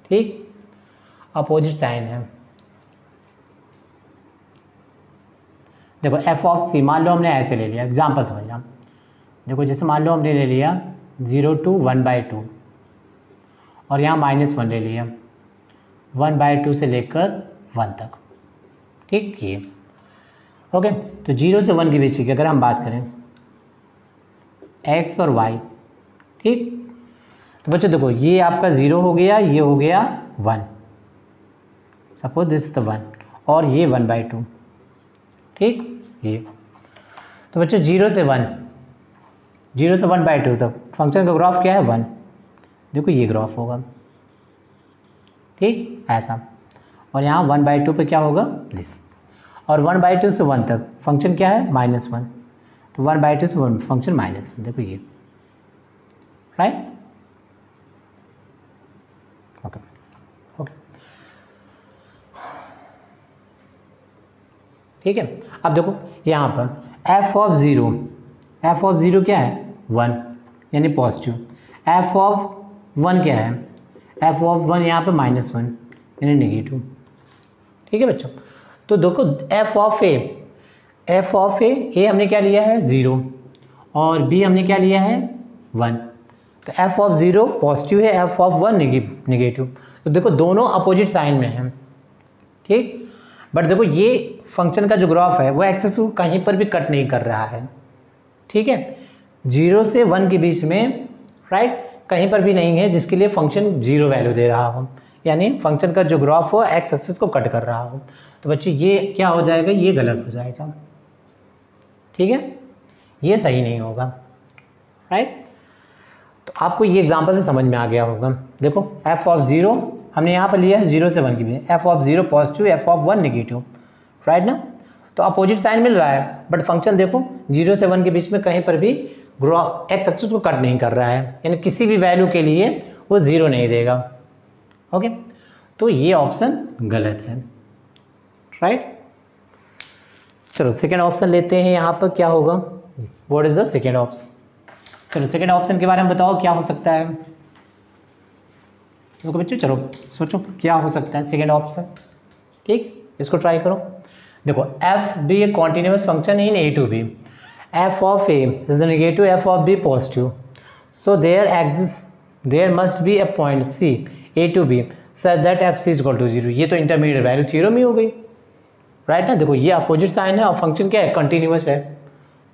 ठीक, अपोजिट साइन है। देखो एफ ऑफ सी मान लो हमने ऐसे ले लिया, एग्जाम्पल समझना। देखो जैसे मान लो हमने ले लिया 0 to 1/2 और यहाँ -1 ले लिया, 1/2 से लेकर 1 तक। ठीक, ये ओके, तो 0 से 1 के बीच की अगर हम बात करें x और y, ठीक, तो बच्चों देखो ये आपका 0 हो गया, ये हो गया 1, सपोज दिस इज द 1, और ये 1/2। ठीक, ये तो बच्चों 0 से 1/2 तक फंक्शन का ग्राफ क्या है 1। देखो ये ग्राफ होगा, ठीक, ऐसा, और यहाँ 1/2 पे क्या होगा दिस, और 1/2 से 1 तक फंक्शन क्या है -1, तो 1/2 से 1 फंक्शन -1। देखो ये राइट। ओके ओके, ठीक है। अब देखो यहाँ पर f ऑफ 0 क्या है 1 यानी पॉजिटिव, f ऑफ 1 क्या है, f ऑफ 1 यहाँ पे -1 यानी नेगेटिव। ठीक है बच्चों, तो देखो f ऑफ ए हमने क्या लिया है 0 और b हमने क्या लिया है 1, तो f ऑफ 0 पॉजिटिव है, f ऑफ 1 नेगेटिव, तो देखो दोनों अपोजिट साइन में हैं। ठीक, बट देखो ये फंक्शन का जो ग्राफ है वो एक्सिस को कहीं पर भी कट नहीं कर रहा है। ठीक है, 0 से 1 के बीच में राइट कहीं पर भी नहीं है जिसके लिए फंक्शन 0 वैल्यू दे रहा हो, यानी फंक्शन का जो ग्राफ हो एक्स एक्सिस को कट कर रहा हो। तो बच्चों ये क्या हो जाएगा, ये गलत हो जाएगा। ठीक है, ये सही नहीं होगा। राइट, तो आपको ये एग्जांपल से समझ में आ गया होगा। देखो f ऑफ 0 हमने यहाँ पर लिया है 0 से 1 की बीच, f of 0 positive, f of 1 negative. Right ना, तो अपोजिट साइन मिल रहा है, बट फंक्शन देखो 0 से 1 के बीच में कहीं पर भी एक्स एक्सिस को कट नहीं कर रहा है, यानी किसी भी वैल्यू के लिए वो 0 नहीं देगा। ओके, तो ये ऑप्शन गलत है, राइट। चलो सेकेंड ऑप्शन लेते हैं, यहाँ पर क्या होगा, what is the second option. चलो सेकेंड ऑप्शन के बारे में बताओ क्या हो सकता है। देखो बच्चों चलो सोचो क्या हो सकता है सेकेंड ऑप्शन, ठीक, इसको ट्राई करो। देखो f be a continuous function in A to B, f of a is negative, f of b positive, so there must be a point c a to b such that f c is equal to 0। ये तो इंटरमीडिएट वैल्यू थ्योरम ही हो गई, राइट ना। देखो ये अपोजिट साइन है और फंक्शन क्या है, कंटिन्यूस है।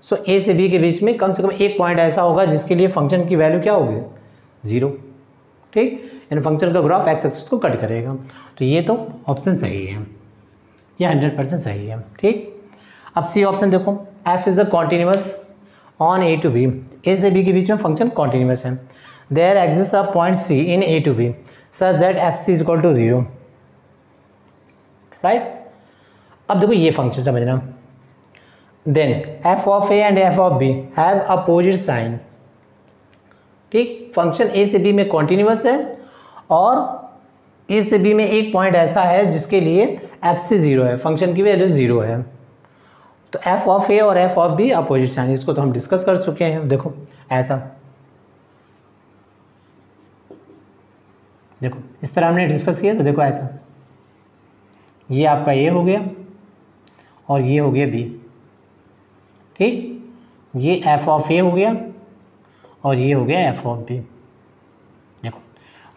सो ए से बी के बीच में कम से कम एक पॉइंट ऐसा होगा जिसके लिए फंक्शन की वैल्यू क्या होगी, 0, ठीक। यानी फंक्शन का ग्राफ एक्स एक्सिस को कट करेगा। तो ये तो ऑप्शन सही है, ये 100% सही है, ठीक। अब सी ऑप्शन देखो, f is a continuous on a to B, ए से बी के बीच में फंक्शन कॉन्टिन्यूस है, there exist a point c in A to b such that f c is equal to 0, right. अब देखो ये फंक्शन समझना, then f of A and F of b have opposite sign, ठीक। फंक्शन ए से बी में कॉन्टिन्यूस है और ए से बी में एक पॉइंट ऐसा है जिसके लिए एफ से 0 है, फंक्शन की वैल्यू 0 है। तो एफ ऑफ ए और F of b opposite sign, इसको तो हम डिस्कस कर चुके हैं। देखो ऐसा, देखो इस तरह हमने डिस्कस किया। तो देखो ऐसा, ये आपका ए हो गया और ये हो गया बी, ठीक। ये एफ ऑफ ए हो गया और ये हो गया एफ ऑफ बी। देखो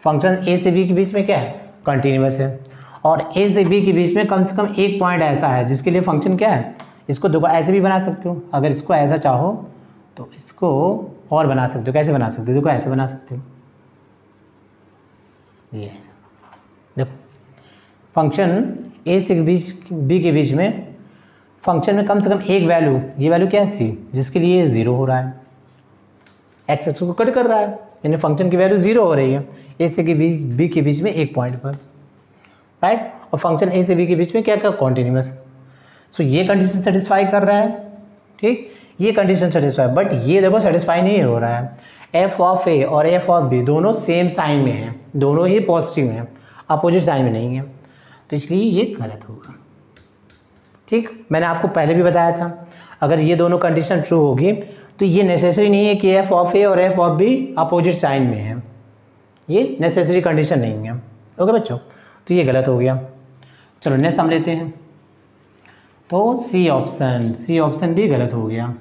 फंक्शन ए से बी के बीच में क्या है, कंटिन्यूस है, और ए से बी के बीच में कम से कम एक पॉइंट ऐसा है जिसके लिए फंक्शन क्या है, इसको देखो ऐसे भी बना सकते हो, अगर इसको ऐसा चाहो तो इसको और बना सकते हो। कैसे बना सकते हो, देखो ऐसे बना सकते हो, ये ऐसा। देखो फंक्शन ए से बी के बीच में फंक्शन में कम से कम एक वैल्यू, ये वैल्यू क्या है सी, जिसके लिए 0 हो रहा है, एक्स एक्सिस को कट कर रहा है, यानी फंक्शन की वैल्यू 0 हो रही है ए से बी के बीच में एक पॉइंट पर, राइट। और फंक्शन ए से बी के बीच में क्या कॉन्टिन्यूस। सो ये कंडीशन सेटिस्फाई कर रहा है, ठीक, ये कंडीशन सेटिस्फाई, बट ये देखो सेटिस्फाई नहीं हो रहा है। एफ ऑफ ए और एफ ऑफ बी दोनों सेम साइन में हैं, दोनों ही पॉजिटिव हैं, अपोजिट साइन में नहीं है, तो इसलिए ये गलत होगा, ठीक। मैंने आपको पहले भी बताया था अगर ये दोनों कंडीशन ट्रू होगी तो ये नेसेसरी नहीं है कि एफ ऑफ ए और F of b opposite sign में है, ये नेसेसरी कंडीशन नहीं है, ओके बच्चों। तो ये गलत हो गया। चलो नेक्स्ट हम लेते हैं, तो सी ऑप्शन भी गलत हो गया।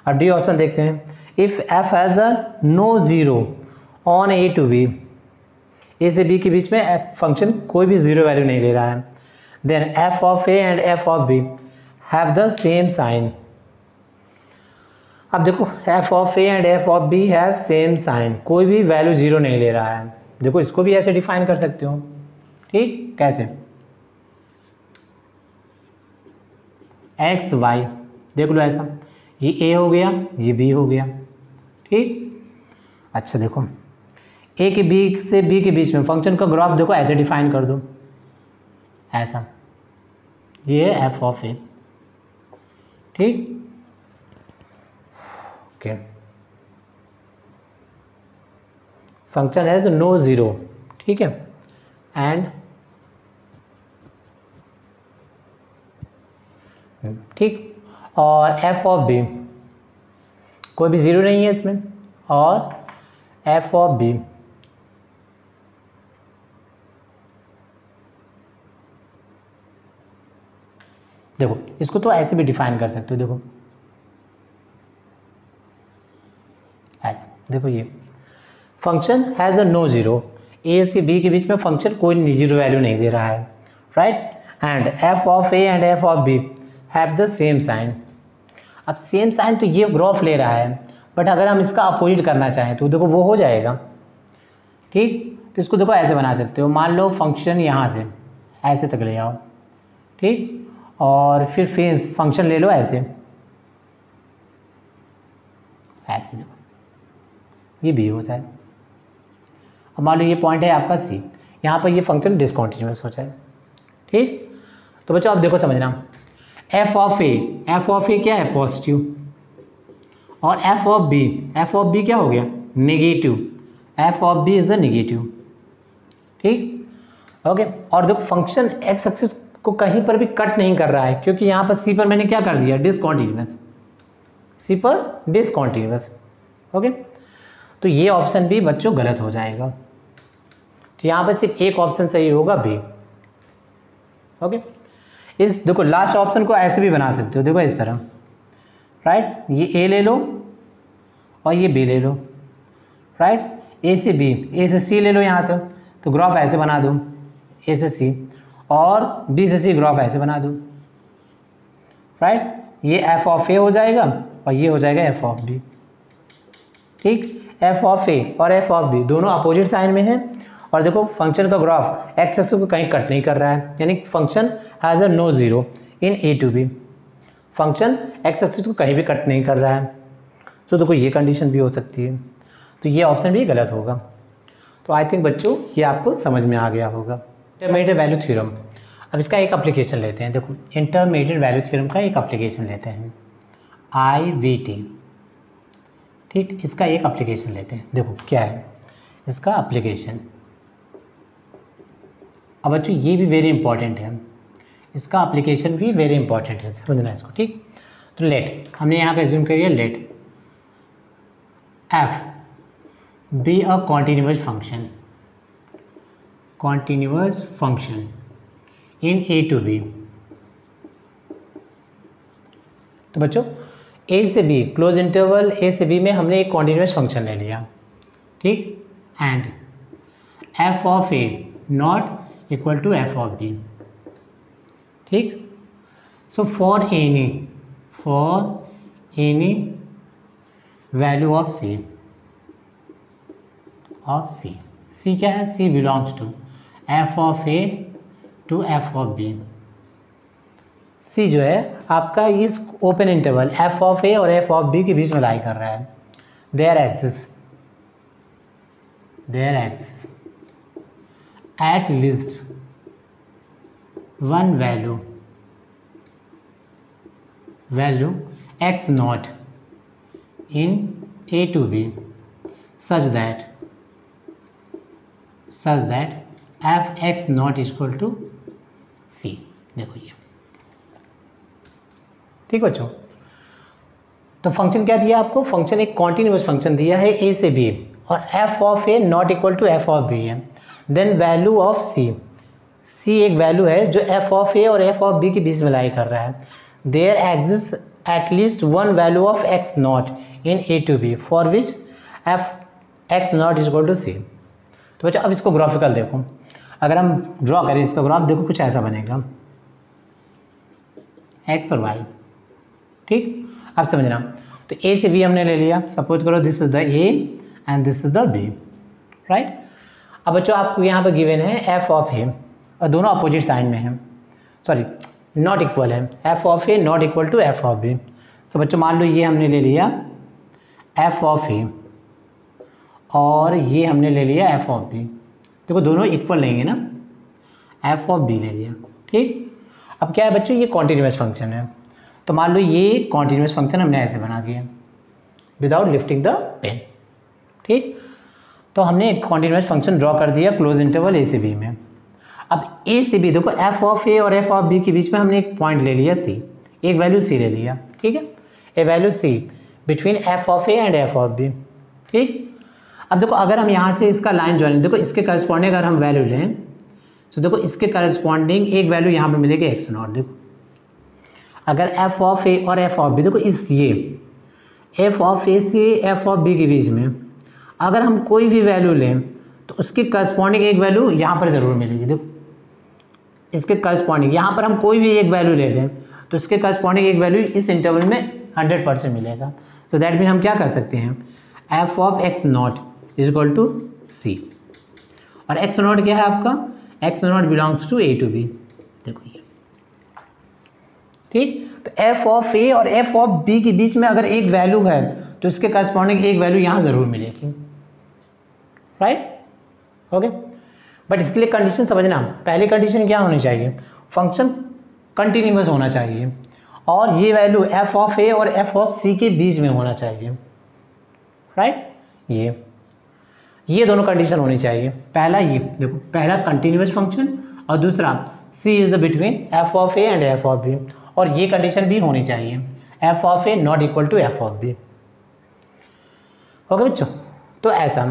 अब डी ऑप्शन देखते हैं, if f has a no 0 on a to B, ए से बी के बीच में एफ फंक्शन कोई भी 0 वैल्यू नहीं ले रहा है, then f of A and F of b have the same sign. अब देखो f of A and F of b have same sign, कोई भी वैल्यू 0 नहीं ले रहा है। देखो इसको भी ऐसे डिफाइन कर सकते हो, ठीक, कैसे, एक्स वाई, देख लो ऐसा, ये ए हो गया, ये बी हो गया, ठीक। अच्छा देखो ए के बी से बी के बीच में फंक्शन का ग्राफ देखो ऐसे डिफाइन कर दो, ऐसा, ये है एफ ऑफ ए, ठीक, ओके। फंक्शन हैज नो 0, ठीक है, एंड ठीक, और एफ ऑफ बी कोई भी 0 नहीं है इसमें, और एफ ऑफ बी देखो इसको तो ऐसे भी डिफाइन कर सकते हो, देखो ऐसे, देखो ये फंक्शन हैज़ अ नो 0, ए से बी के बीच में फंक्शन कोई 0 वैल्यू नहीं दे रहा है, right, and F of A and F of b have the same sign. अब सेम साइन तो ये ग्राफ ले रहा है, बट अगर हम इसका अपोजिट करना चाहें तो देखो वो हो जाएगा, ठीक। तो इसको देखो ऐसे बना सकते हो, मान लो फंक्शन यहाँ से ऐसे तक ले आओ, ठीक, और फिर फंक्शन ले लो ऐसे, ऐसे देखो ये बी हो जाए। अब मान लो ये पॉइंट है आपका सी, यहाँ पर ये फंक्शन डिसकंटिन्यूअस हो जाए, ठीक। तो बच्चों आप देखो समझना, एफ ऑफ ए क्या है, पॉजिटिव, और एफ ऑफ बी क्या हो गया, negative, f of b is the negative, ठीक। ओके। और देखो फंक्शन एक्स एक्सिस को कहीं पर भी कट नहीं कर रहा है, क्योंकि यहाँ पर सी पर मैंने क्या कर दिया, डिसकॉन्टिन्यूअस, सी पर डिसकॉन्टिन्यूअस। ओके, तो ये ऑप्शन भी बच्चों गलत हो जाएगा। तो यहाँ पर सिर्फ एक ऑप्शन सही होगा, बी। ओके, इस देखो लास्ट ऑप्शन को ऐसे भी बना सकते हो, देखो इस तरह, राइट। ये ए ले लो और ये बी ले लो, राइट। ए से बी, ए से सी ले लो यहाँ तक, तो ग्राफ ऐसे बना दो, ए से सी, और बी से सी ग्राफ ऐसे बना दो, राइट। ये एफ ऑफ ए हो जाएगा और ये हो जाएगा एफ ऑफ बी। ठीक, एफ ऑफ ए और एफ ऑफ बी दोनों अपोजिट साइन में हैं। और देखो फंक्शन का ग्राफ एक्स एक्सिस को कहीं कट नहीं कर रहा है, यानी function has a no zero in A to b. Function x axis को कहीं भी कट नहीं कर रहा है। तो देखो ये कंडीशन भी हो सकती है, तो ये ऑप्शन भी गलत होगा। तो आई थिंक बच्चों ये आपको समझ में आ गया होगा। इंटरमीडिएट वैल्यू थ्योरम, अब इसका एक एप्लीकेशन लेते हैं। देखो इंटरमीडिएट वैल्यू थ्योरम का एक एप्लीकेशन लेते हैं, IVT। ठीक, इसका एक एप्लीकेशन लेते हैं। देखो क्या है इसका एप्लीकेशन। अब बच्चों ये भी वेरी इंपॉर्टेंट है, इसका एप्लीकेशन भी वेरी इंपॉर्टेंट है, समझना इसको। ठीक, तो लेट हमने यहाँ पे एज्यूम करिए, let F B a continuous function in A to b. तो बच्चों ए से बी, क्लोज इंटरवल ए से बी में हमने एक कॉन्टिन्यूअस फंक्शन ले लिया। ठीक, and F of A not equal to F of B. ठीक, so for any value of C, C क्या है, C belongs to F of A to F of B. C जो है आपका इस ओपन इंटरवल एफ ऑफ ए और एफ ऑफ बी के बीच में लाई कर रहा है। There exist at least one value x naught in A to b such that f x not equal to c. देखो ये, ठीक बच्चों। तो फंक्शन क्या दिया आपको, फंक्शन एक कॉन्टिन्यूअस फंक्शन दिया है ए से बी, और F of A not equal to F of b है। देन वैल्यू ऑफ सी एक वैल्यू है जो एफ ऑफ ए और एफ ऑफ बी के बीच में लाई कर रहा है। There exist at least one value of x naught in A to b for which f x naught is equal to c. तो बच्चों अब इसको ग्राफिकल देखो, अगर हम ड्रॉ करें इसका ग्राफ, देखो कुछ ऐसा बनेगा, एक्स और वाई। ठीक, अब समझना। तो ए से बी हमने ले लिया, सपोज करो this is the a and this is the b, right. अब बच्चों आपको यहाँ पर गिवन है एफ ऑफ ए, और दोनों अपोजिट साइन में हैं, सॉरी नॉट इक्वल है, f of A not equal to F of b. So बच्चों मान लो ये हमने ले लिया एफ ऑफ ए और ये हमने ले लिया एफ ऑफ बी। देखो दोनों इक्वल लेंगे ना, एफ ऑफ बी ले लिया। ठीक, अब क्या है बच्चों, ये कॉन्टिन्यूअस फंक्शन है, तो मान लो ये कॉन्टिन्यूअस फंक्शन हमने ऐसे बना दिया विदाउट लिफ्टिंग द पेन। ठीक, तो हमने एक कॉन्टिन्यूअस फंक्शन ड्रॉ कर दिया क्लोज इंटरवल ए से बी में। अब ए से बी देखो एफ ऑफ ए और एफ ऑफ बी के बीच में हमने एक पॉइंट ले लिया सी, एक वैल्यू सी ले लिया। ठीक है, a value c between f of A and F of B. ठीक, अब देखो अगर हम यहाँ से इसका लाइन ज्वाइन, देखो इसके करस्पॉन्डिंग अगर हम वैल्यू लें तो देखो इसके करस्पॉन्डिंग एक वैल्यू यहाँ पर मिलेगी एक्स नॉट। देखो अगर एफ ऑफ ए और एफ ऑफ बी, देखो इस ये एफ ऑफ ए से एफ ऑफ बी के बीच में अगर हम कोई भी वैल्यू लें तो उसके करस्पॉन्डिंग एक वैल्यू यहाँ पर ज़रूर मिलेगी। देखो इसके करस्पॉन्डिंग यहाँ पर हम कोई भी एक वैल्यू ले लें तो इसके करस्पॉन्डिंग एक वैल्यू इस इंटरवल में 100% मिलेगा। सो दैट मीन हम क्या कर सकते हैं, f of x naught is equal to c, और एक्स नॉट क्या है आपका, x naught belongs to a to b. देखो ये, ठीक, तो एफ ऑफ ए और एफ ऑफ बी के बीच में अगर एक वैल्यू है तो इसके करस्पॉन्डिंग एक वैल्यू यहाँ ज़रूर मिलेगी, राइट। ओके, बट इसके लिए कंडीशन समझना, पहली कंडीशन क्या होनी चाहिए, फंक्शन कंटिन्यूअस होना चाहिए और ये वैल्यू एफ ऑफ ए और एफ ऑफ सी के बीच में होना चाहिए, राइट। ये दोनों कंडीशन होनी चाहिए। पहला ये देखो, पहला कंटिन्यूस फंक्शन और दूसरा c is the between f of A and F of b, और ये कंडीशन भी होनी चाहिए f of A not equal to F of b. Okay बच्चों, तो ऐसा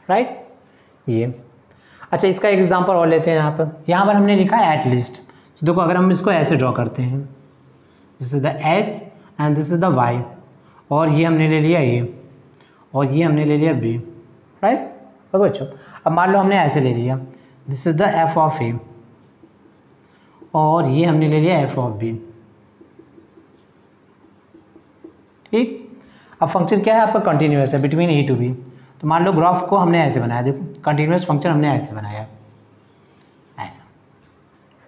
राइट ये। अच्छा, इसका एक एग्जांपल और लेते हैं। यहाँ पर हमने लिखा है एट लीस्ट। तो देखो अगर हम इसको ऐसे ड्रॉ करते हैं, this is the x and this is the y, और ये हमने ले लिया ए और ये हमने ले लिया बी, राइट। ओके बच्चों, अब मान लो हमने ऐसे ले लिया, this is the f of ए और ये हमने ले लिया एफ ऑफ बी, ठीक। अब फंक्शन क्या है आपका, कंटिन्यूस है बिटवीन ए टू बी। तो मान लो ग्राफ को हमने ऐसे बनाया, देखो कंटिन्यूस फंक्शन हमने ऐसे बनाया, ऐसा,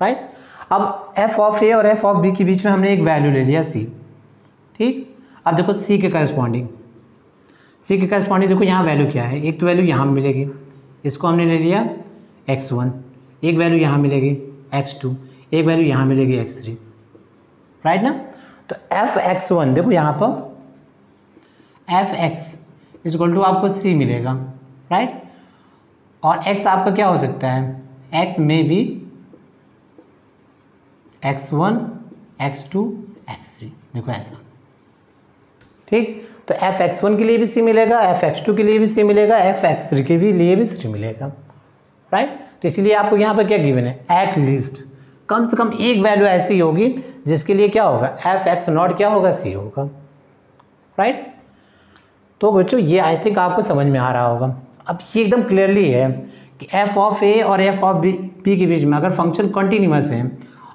राइट। अब एफ ऑफ ए और एफ ऑफ बी के बीच में हमने एक वैल्यू ले लिया सी, ठीक। अब देखो सी के करस्पॉन्डिंग देखो यहाँ वैल्यू क्या है, एक तो वैल्यू यहाँ मिलेगी, इसको हमने ले लिया x1, एक वैल्यू यहाँ मिलेगी x2, एक वैल्यू यहाँ मिलेगी x3, राइट ना। तो f(x1) देखो यहाँ पर f(x) इक्वल टू आपको c मिलेगा, राइट। और x आपका क्या हो सकता है, x में भी x1, x2, x3, देखो ऐसा, ठीक। तो f(x1) के लिए भी c मिलेगा, f(x2) के लिए भी c मिलेगा, f(x3) के भी लिए भी c मिलेगा, राइट। तो इसलिए आपको यहाँ पर क्या गिवन है, एट लीस्ट कम से कम एक वैल्यू ऐसी होगी जिसके लिए क्या होगा, f(x0) क्या होगा, c होगा, राइट। तो बच्चों ये आई थिंक आपको समझ में आ रहा होगा। अब ये एकदम क्लियरली है कि एफ ऑफ ए और एफ ऑफ बी के बीच में अगर फंक्शन कंटिन्यूस है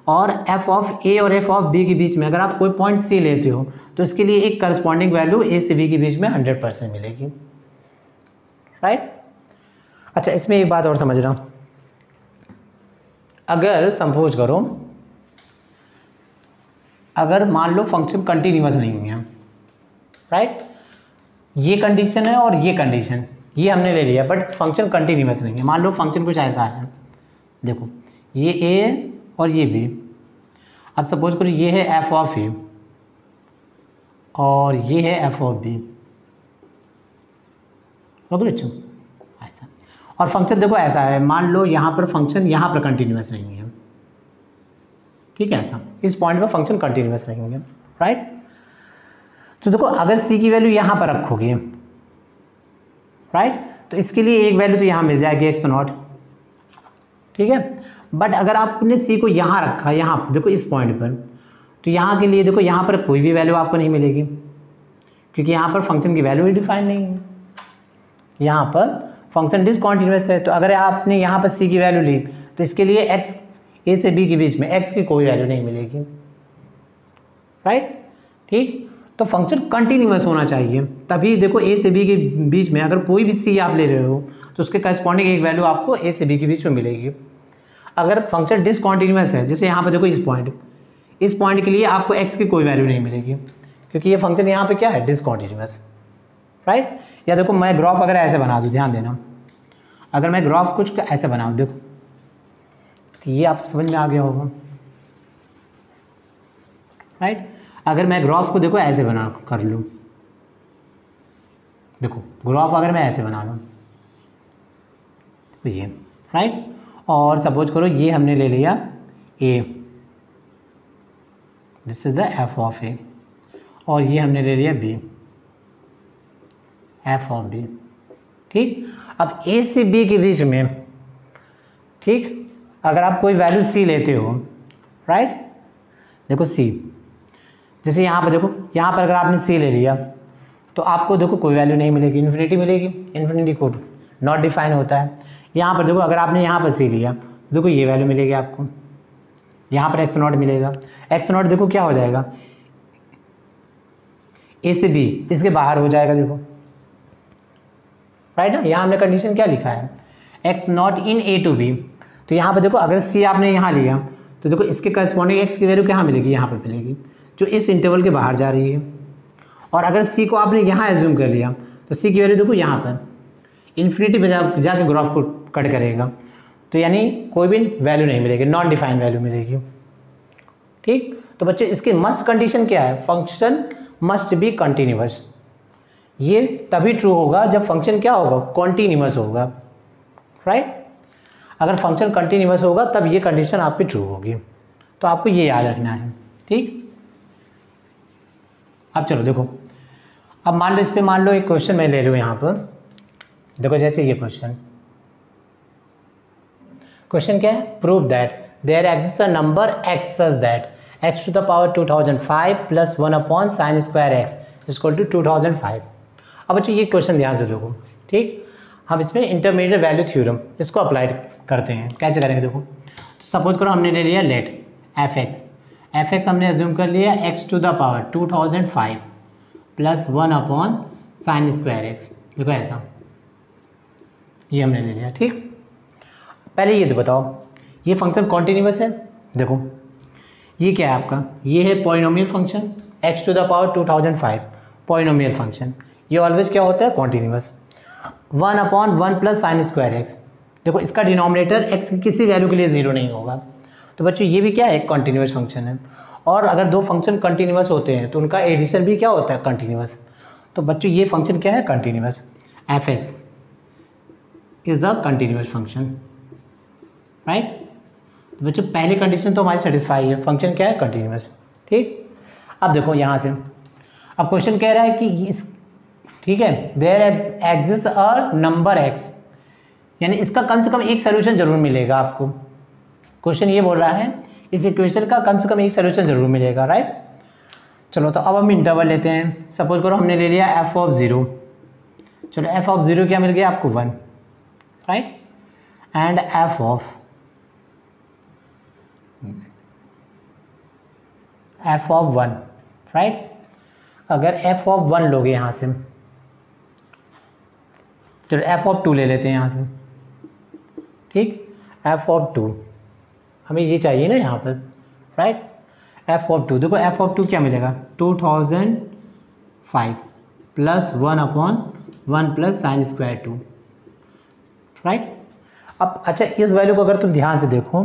और एफ ऑफ ए और एफ ऑफ बी के बीच में अगर आप कोई पॉइंट सी लेते हो तो इसके लिए एक करस्पॉन्डिंग वैल्यू ए से बी के बीच में 100% मिलेगी, राइट। अच्छा, इसमें एक बात और समझना, अगर सपोज करो अगर मान लो फंक्शन कंटिन्यूस नहीं है, राइट, ये कंडीशन है और ये कंडीशन ये हमने ले लिया, बट फंक्शन कंटिन्यूस नहीं है। मान लो फंक्शन कुछ ऐसा है, देखो ये ए और ये बी। अब सपोज करो ये है एफ ऑफ ए और ये है एफ ऑफ बी, ओके बच्चों ऐसा। और फंक्शन देखो ऐसा है, मान लो यहाँ पर फंक्शन यहाँ पर कंटिन्यूस नहीं है, ठीक है, ऐसा इस पॉइंट पर फंक्शन कंटिन्यूस नहीं है, राइट। तो देखो अगर c की वैल्यू यहाँ पर रखोगे, राइट, तो इसके लिए एक वैल्यू तो यहाँ मिल जाएगी x0, ठीक है। बट अगर आपने c को यहाँ रखा, यहाँ देखो इस पॉइंट पर, तो यहाँ के लिए देखो यहाँ पर कोई भी वैल्यू आपको नहीं मिलेगी क्योंकि यहाँ पर फंक्शन की वैल्यू ही डिफाइन नहीं है, यहाँ पर फंक्शन डिसकंटिन्यूअस है। तो अगर आपने यहाँ पर c की वैल्यू ली तो इसके लिए x a से b के बीच में x की कोई वैल्यू नहीं मिलेगी, राइट, ठीक। तो फंक्शन कंटिन्यूअस होना चाहिए, तभी देखो a से b के बीच में अगर कोई भी c आप ले रहे हो तो उसके करस्पॉन्डिंग एक वैल्यू आपको a से b के बीच में मिलेगी। अगर फंक्शन डिसकंटिन्यूअस है, जैसे यहाँ पर देखो इस पॉइंट के लिए आपको x की कोई वैल्यू नहीं मिलेगी क्योंकि ये फंक्शन यहाँ पे क्या है, डिसकंटिन्यूअस, राइट। या देखो मैं ग्राफ अगर ऐसे बना दूँ, ध्यान देना, अगर मैं ग्राफ कुछ ऐसे बनाऊँ, देखो तो ये आपको समझ में आ गया होगा, राइट। अगर मैं ग्राफ को देखो ऐसे बना कर लूँ, देखो ग्राफ अगर मैं ऐसे बना लूँ तो ये, राइट। और सपोज करो ये हमने ले लिया a, this is the f of ए, और ये हमने ले लिया b, एफ ऑफ b, ठीक। अब a से b के बीच में, ठीक, अगर आप कोई वैल्यू c लेते हो, राइट, देखो c, जैसे यहाँ पर देखो यहाँ पर अगर आपने c ले लिया तो आपको देखो कोई वैल्यू नहीं मिलेगी, इन्फिनिटी मिलेगी, इन्फिनिटी को नॉट डिफाइन होता है। यहाँ पर देखो अगर आपने यहाँ पर c लिया तो देखो ये वैल्यू मिलेगी आपको, यहाँ पर x0 मिलेगा, x0 देखो क्या हो जाएगा, a से b इसके बाहर हो जाएगा, देखो राइट ना। यहाँ हमने कंडीशन क्या लिखा है, x0 in a to b। तो यहाँ पर देखो अगर c आपने यहाँ लिया तो देखो इसके करस्पॉन्डिंग x की वैल्यू कहाँ मिलेगी, यहाँ पर मिलेगी जो इस इंटरवल के बाहर जा रही है। और अगर c को आपने यहाँ एज्यूम कर लिया तो c की वैल्यू देखो यहाँ पर इन्फिनिटी पे जाके ग्राफ को कट करेगा, तो यानी कोई भी वैल्यू नहीं मिलेगी, नॉन डिफाइंड वैल्यू मिलेगी, ठीक। तो बच्चे इसकी मस्ट कंडीशन क्या है, फंक्शन मस्ट बी कंटिन्यूअस, ये तभी ट्रू होगा जब फंक्शन क्या होगा, कॉन्टिन्यूअस होगा, राइट। अगर फंक्शन कंटिन्यूअस होगा तब ये कंडीशन आपकी ट्रू होगी। तो आपको ये याद रखना है, ठीक। अब चलो देखो, अब मान लो इस पे मान लो एक क्वेश्चन मैं ले रही हूँ यहाँ पर, देखो जैसे ये क्वेश्चन क्या है, prove that there exist a number x such that x to the power 2005 plus 1 upon sine square x equal to 2005। अब बच्चों ये क्वेश्चन ध्यान से देखो, ठीक। हम इसमें इंटरमीडिएट वैल्यू थ्योरम इसको अप्लाई करते हैं। कैसे करेंगे देखो, तो सपोज करो हमने ले लिया लेट एफ एक्स हमने एज्यूम कर लिया x to the power 2005 plus 1 upon sine square x. देखो ऐसा ये हमने ले लिया, ठीक। पहले ये तो बताओ ये फंक्शन कॉन्टिन्यूअस है। देखो ये क्या है आपका, ये है polynomial function x to the power 2005 polynomial function. ये ऑलवेज क्या होता है, continuous. 1 upon 1 plus sine square x. देखो इसका डिनोमिनेटर x की किसी वैल्यू के लिए 0 नहीं होगा। तो बच्चों ये भी क्या है, एक कॉन्टिन्यूअस फंक्शन है। और अगर दो फंक्शन कंटिन्यूअस होते हैं तो उनका एडिशन भी क्या होता है, कंटिन्यूअस। तो बच्चों ये फंक्शन क्या है, continuous. F x is the continuous function, right. तो बच्चों पहली कंडीशन तो हमारी सेटिस्फाई है, फंक्शन क्या है, कंटिन्यूअस, ठीक। अब देखो यहाँ से अब क्वेश्चन कह रहा है कि इस, ठीक है, there exist a number x, यानी इसका कम से कम एक सोल्यूशन जरूर मिलेगा आपको। क्वेश्चन ये बोल रहा है इस इक्वेशन का कम से कम एक सोल्यूशन जरूर मिलेगा, राइट। चलो तो अब हम इंटरवल लेते हैं। सपोज करो हमने ले लिया f ऑफ 0। चलो f ऑफ 0 क्या मिल गया आपको, 1, right. And f of 1, right. अगर f ऑफ 1 लोगे यहाँ से, चलो f ऑफ 2 ले लेते हैं यहाँ से, ठीक। f ऑफ 2 हमें ये चाहिए ना यहाँ पर, राइट। f ऑफ 2, देखो f ऑफ 2 क्या मिलेगा, 2005 plus 1 upon 1 plus sine square 2, right. अब अच्छा इस वैल्यू को अगर तुम ध्यान से देखो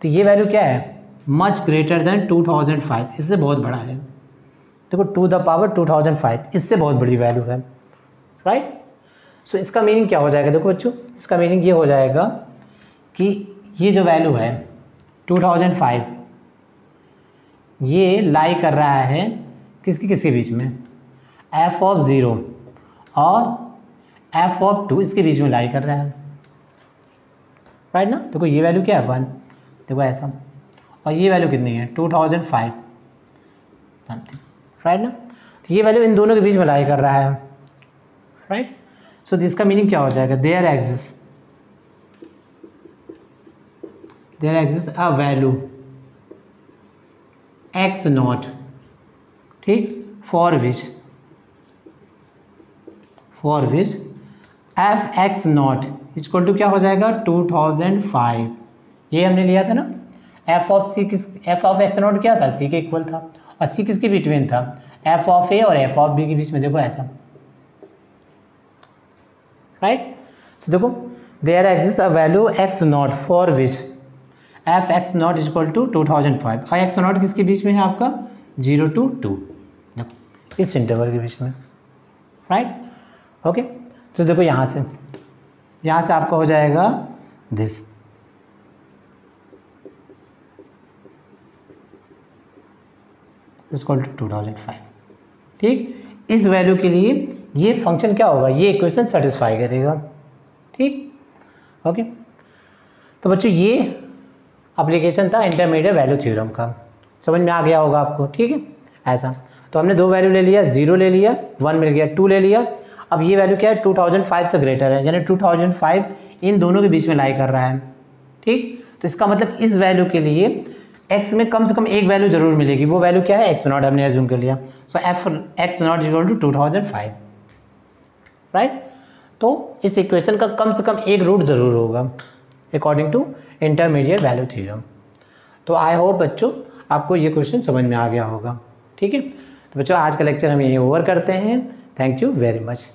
तो ये वैल्यू क्या है, मच ग्रेटर देन 2005, इससे बहुत बड़ा है। देखो टू द पावर 2005 इससे बहुत बड़ी वैल्यू है, राइट। सो इसका मीनिंग क्या हो जाएगा, देखो बच्चों इसका मीनिंग ये हो जाएगा कि ये जो वैल्यू है 2005 ये लाई कर रहा है किसके बीच में, f ऑफ 0 और f ऑफ 2 इसके बीच में लाई कर रहा है, राइट ना। देखो ये वैल्यू क्या है, 1, देखो ऐसा। और ये वैल्यू कितनी है, 2005 समथिंग, राइट ना। तो ये वैल्यू इन दोनों के बीच में लाई कर रहा है, राइट। सो इसका मीनिंग क्या हो जाएगा, there exist a value x naught, ठीक, for which f x not equal to क्या हो जाएगा, 2005। ये हमने लिया था ना, एफ ऑफ एक्स नॉट क्या था, सी के इक्वल था। और सी किसके बिटवीन था, एफ ऑफ ए और एफ ऑफ बी के बीच में, देखो ऐसा, राइट। सो देखो there exist a value x not for which f x not equal to 2005। और एक्स नॉट किसके बीच में है आपका, 0 to 2, देखो इस इंटरवल के बीच में, राइट। ओके, तो देखो यहाँ से आपका हो जाएगा दिस, इक्वल टू 2005, ठीक। इस वैल्यू के लिए ये फंक्शन क्या होगा, ये इक्वेशन सेटिस्फाई करेगा, ठीक। ओके, तो बच्चों ये एप्लीकेशन था इंटरमीडिएट वैल्यू थ्योरम का, समझ में आ गया होगा आपको, ठीक है। ऐसा तो हमने दो वैल्यू ले लिया, 0 ले लिया, 1 मिल गया, 2 ले लिया। अब ये वैल्यू क्या है, 2005 से ग्रेटर है, यानी 2005 इन दोनों के बीच में लाई कर रहा है, ठीक। तो इसका मतलब इस वैल्यू के लिए x में कम से कम एक वैल्यू जरूर मिलेगी, वो वैल्यू क्या है, x नॉट हमने एज्यूम कर लिया। So f x not equal to 2005, right. तो इस इक्वेशन का कम से कम एक रूट जरूर होगा according to intermediate value theorem. तो आई होप बच्चों आपको ये क्वेश्चन समझ में आ गया होगा, ठीक है। तो बच्चों आज का लेक्चर हम यहीं ओवर करते हैं। Thank you very much.